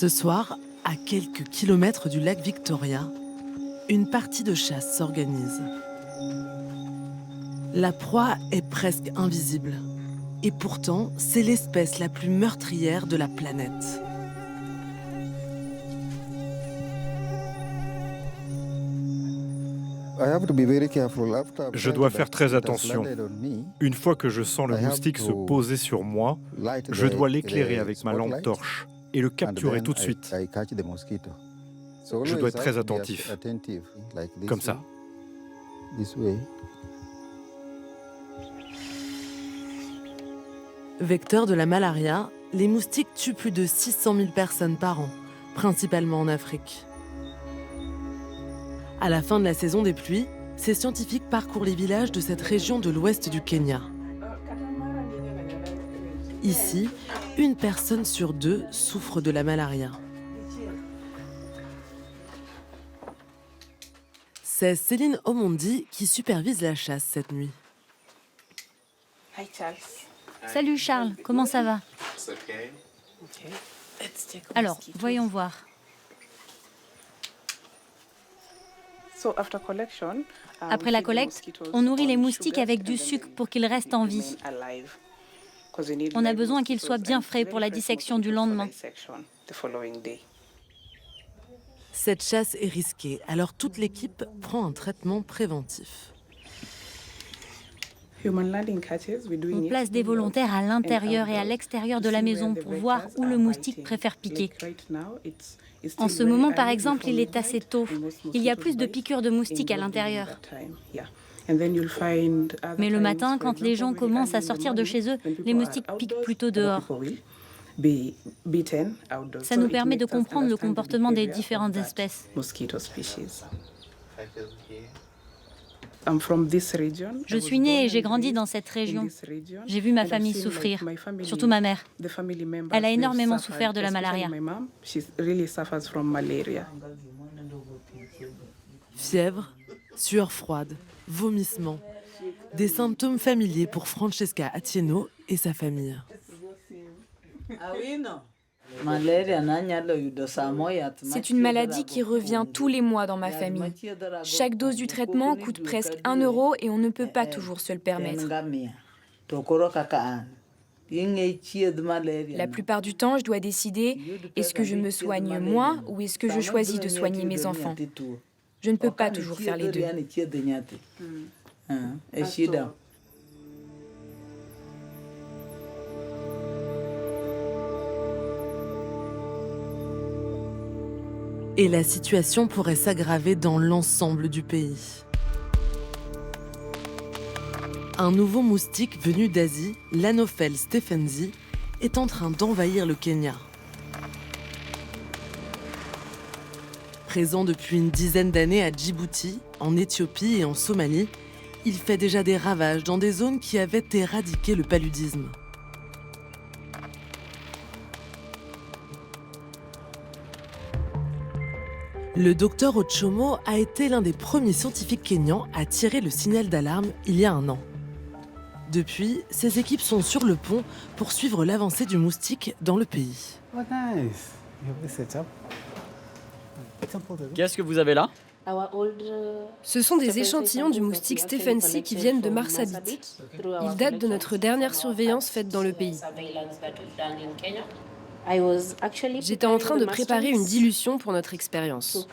Ce soir, à quelques kilomètres du lac Victoria, une partie de chasse s'organise. La proie est presque invisible. Et pourtant, c'est l'espèce la plus meurtrière de la planète. Je dois faire très attention. Une fois que je sens le moustique se poser sur moi, je dois l'éclairer avec ma lampe torche et le capturer tout de suite. Je dois être très attentif. Comme ça. Vecteurs de la malaria, les moustiques tuent plus de 600 000 personnes par an, principalement en Afrique. À la fin de la saison des pluies, ces scientifiques parcourent les villages de cette région de l'ouest du Kenya. Ici, 1 personne sur 2 souffre de la malaria. C'est Céline Omondi qui supervise la chasse cette nuit. Salut Charles, comment ça va? Alors, voyons voir. Après la collecte, on nourrit les moustiques avec du sucre pour qu'ils restent en vie. On a besoin qu'ils soient bien frais pour la dissection du lendemain. Cette chasse est risquée, alors toute l'équipe prend un traitement préventif. On place des volontaires à l'intérieur et à l'extérieur de la maison pour voir où le moustique préfère piquer. En ce moment, par exemple, il est assez tôt. Il y a plus de piqûres de moustiques à l'intérieur. Mais le matin, quand les gens commencent à sortir de chez eux, les moustiques piquent plutôt dehors. Ça nous permet de comprendre le comportement des différentes espèces. Je suis née et j'ai grandi dans cette région. J'ai vu ma famille souffrir, surtout ma mère. Elle a énormément souffert de la malaria. Fièvre, sueur froide, vomissements. Des symptômes familiers pour Francesca Atieno et sa famille. C'est une maladie qui revient tous les mois dans ma famille. Chaque dose du traitement coûte presque 1 euro et on ne peut pas toujours se le permettre. La plupart du temps, je dois décider, est-ce que je me soigne moi ou est-ce que je choisis de soigner mes enfants? Je ne peux pas toujours faire les deux. Et la situation pourrait s'aggraver dans l'ensemble du pays. Un nouveau moustique venu d'Asie, l'Anopheles stephensi, est en train d'envahir le Kenya. Présent depuis une dizaine d'années à Djibouti, en Éthiopie et en Somalie, il fait déjà des ravages dans des zones qui avaient éradiqué le paludisme. Le docteur Ochomo a été l'un des premiers scientifiques kenyans à tirer le signal d'alarme il y a 1 an. Depuis, ses équipes sont sur le pont pour suivre l'avancée du moustique dans le pays. Qu'est-ce que vous avez là? Ce sont des échantillons du moustique stephensi qui viennent de Marsabit. Ils datent de notre dernière surveillance faite dans le pays. J'étais en train de préparer une dilution pour notre expérience.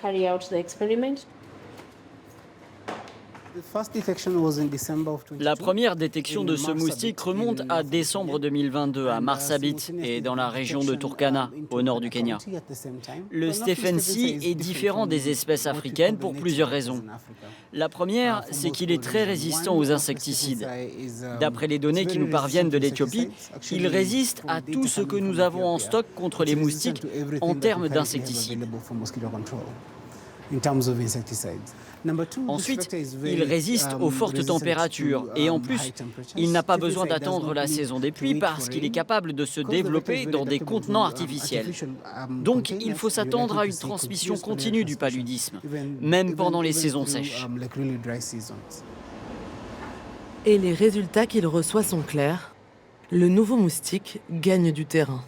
La première détection de ce moustique remonte à décembre 2022 à Marsabit et dans la région de Turkana, au nord du Kenya. Le stephensi est différent des espèces africaines pour plusieurs raisons. La première, c'est qu'il est très résistant aux insecticides. D'après les données qui nous parviennent de l'Éthiopie, il résiste à tout ce que nous avons en stock contre les moustiques en termes d'insecticides. Ensuite, il résiste aux fortes températures et en plus, il n'a pas besoin d'attendre la saison des pluies parce qu'il est capable de se développer dans des contenants artificiels. Donc, il faut s'attendre à une transmission continue du paludisme, même pendant les saisons sèches. Et les résultats qu'il reçoit sont clairs. Le nouveau moustique gagne du terrain.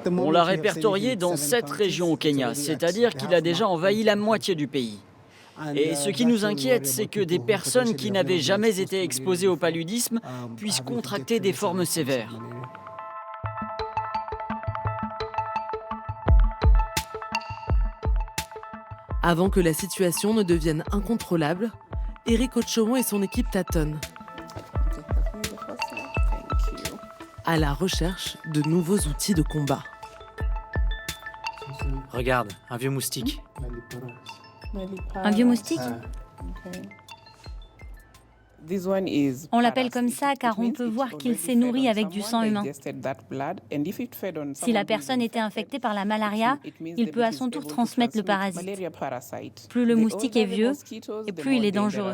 On l'a répertorié dans 7 régions au Kenya, c'est-à-dire qu'il a déjà envahi la moitié du pays. Et ce qui nous inquiète, c'est que des personnes qui n'avaient jamais été exposées au paludisme puissent contracter des formes sévères. Avant que la situation ne devienne incontrôlable, Eric Ochomo et son équipe tâtonnent à la recherche de nouveaux outils de combat. Regarde, un vieux moustique. Un vieux moustique? On l'appelle comme ça car on peut voir qu'il s'est nourri avec du sang humain. Si la personne était infectée par la malaria, il peut à son tour transmettre le parasite. Plus le moustique est vieux, et plus il est dangereux.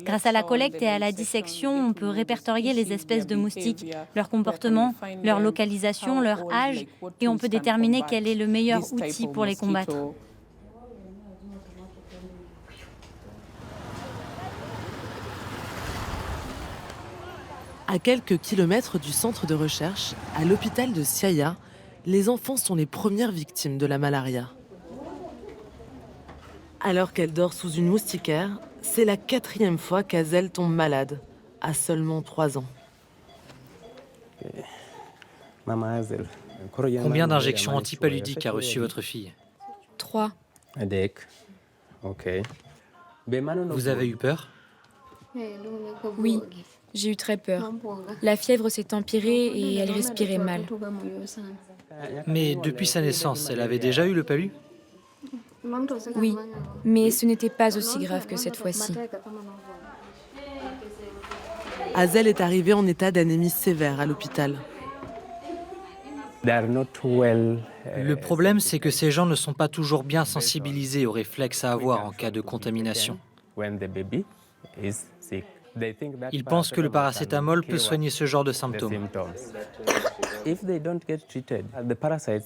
Grâce à la collecte et à la dissection, on peut répertorier les espèces de moustiques, leur comportement, leur localisation, leur âge, et on peut déterminer quel est le meilleur outil pour les combattre. À quelques kilomètres du centre de recherche, à l'hôpital de Siaya, les enfants sont les premières victimes de la malaria. Alors qu'elle dort sous une moustiquaire, c'est la 4e fois qu'Azel tombe malade, à seulement 3 ans. Combien d'injections antipaludiques a reçu votre fille? 3. Vous avez eu peur? Oui, j'ai eu très peur. La fièvre s'est empirée et elle respirait mal. Mais depuis sa naissance, elle avait déjà eu le palu? Oui, mais ce n'était pas aussi grave que cette fois-ci. Azel est arrivée en état d'anémie sévère à l'hôpital. Le problème, c'est que ces gens ne sont pas toujours bien sensibilisés aux réflexes à avoir en cas de contamination. Ils pensent que le paracétamol peut soigner ce genre de symptômes.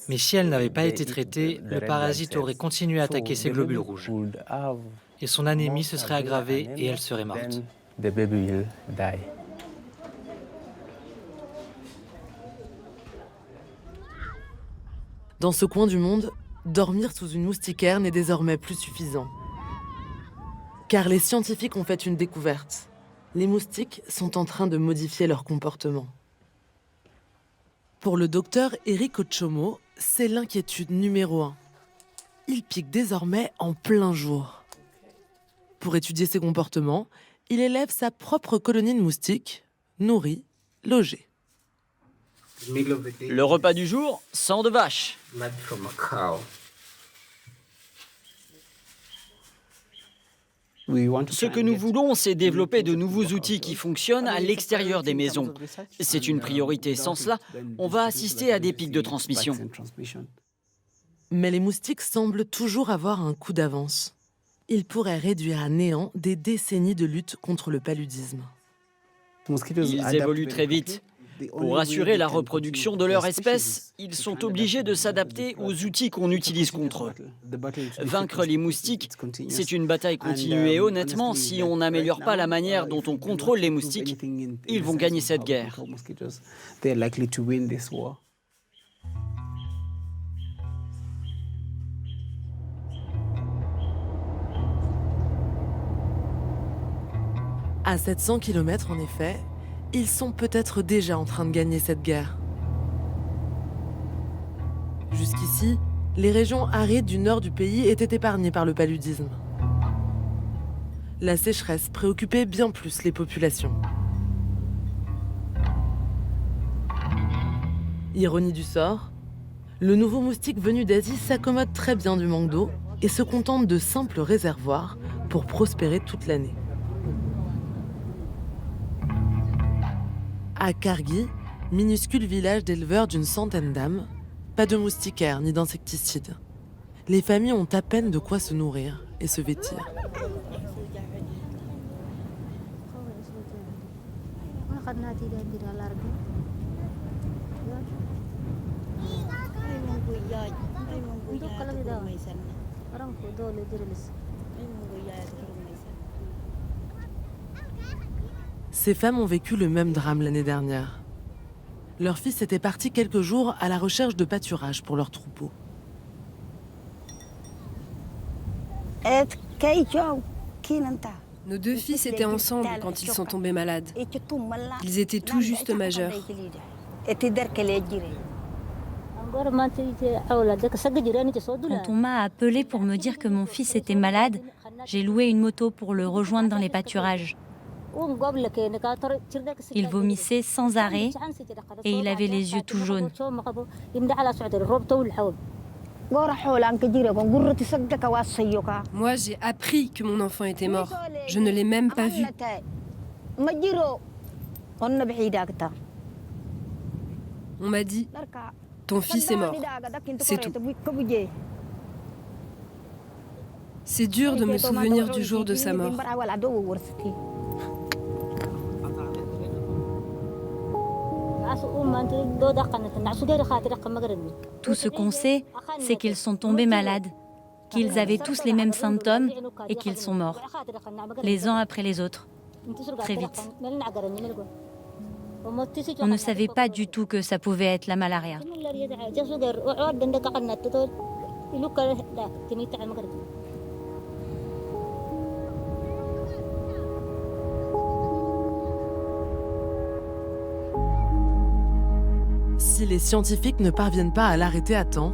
Mais si elle n'avait pas été traitée, le parasite aurait continué à attaquer ses globules rouges. Et son anémie se serait aggravée et elle serait morte. Dans ce coin du monde, dormir sous une moustiquaire n'est désormais plus suffisant. Car les scientifiques ont fait une découverte. Les moustiques sont en train de modifier leur comportement. Pour le docteur Eric Ochomo, c'est l'inquiétude numéro 1. Il pique désormais en plein jour. Pour étudier ses comportements, il élève sa propre colonie de moustiques, nourrie, logée. Le repas du jour, sang de vache. Ce que nous voulons, c'est développer de nouveaux outils qui fonctionnent à l'extérieur des maisons. C'est une priorité. Sans cela, on va assister à des pics de transmission. Mais les moustiques semblent toujours avoir un coup d'avance. Ils pourraient réduire à néant des décennies de lutte contre le paludisme. Ils évoluent très vite. Pour assurer la reproduction de leur espèce, ils sont obligés de s'adapter aux outils qu'on utilise contre eux. Vaincre les moustiques, c'est une bataille continue et honnêtement, si on n'améliore pas la manière dont on contrôle les moustiques, ils vont gagner cette guerre. À 700 km en effet, ils sont peut-être déjà en train de gagner cette guerre. Jusqu'ici, les régions arides du nord du pays étaient épargnées par le paludisme. La sécheresse préoccupait bien plus les populations. Ironie du sort, le nouveau moustique venu d'Asie s'accommode très bien du manque d'eau et se contente de simples réservoirs pour prospérer toute l'année. À Kargi, minuscule village d'éleveurs d'une centaine d'âmes, pas de moustiquaires ni d'insecticides. Les familles ont à peine de quoi se nourrir et se vêtir. Ces femmes ont vécu le même drame l'année dernière. Leur fils était parti quelques jours à la recherche de pâturage pour leur troupeau. Nos 2 fils étaient ensemble quand ils sont tombés malades. Ils étaient tout juste majeurs. Quand on m'a appelé pour me dire que mon fils était malade, j'ai loué une moto pour le rejoindre dans les pâturages. Il vomissait sans arrêt et il avait les yeux tout jaunes. Moi, j'ai appris que mon enfant était mort. Je ne l'ai même pas vu. On m'a dit, ton fils est mort. C'est tout. C'est dur de me souvenir du jour de sa mort. Tout ce qu'on sait, c'est qu'ils sont tombés malades, qu'ils avaient tous les mêmes symptômes et qu'ils sont morts, les uns après les autres, très vite. On ne savait pas du tout que ça pouvait être la malaria. Si les scientifiques ne parviennent pas à l'arrêter à temps,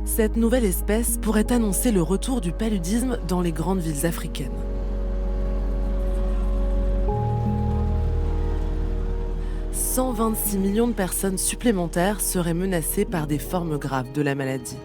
cette nouvelle espèce pourrait annoncer le retour du paludisme dans les grandes villes africaines. « 126 millions de personnes supplémentaires seraient menacées par des formes graves de la maladie.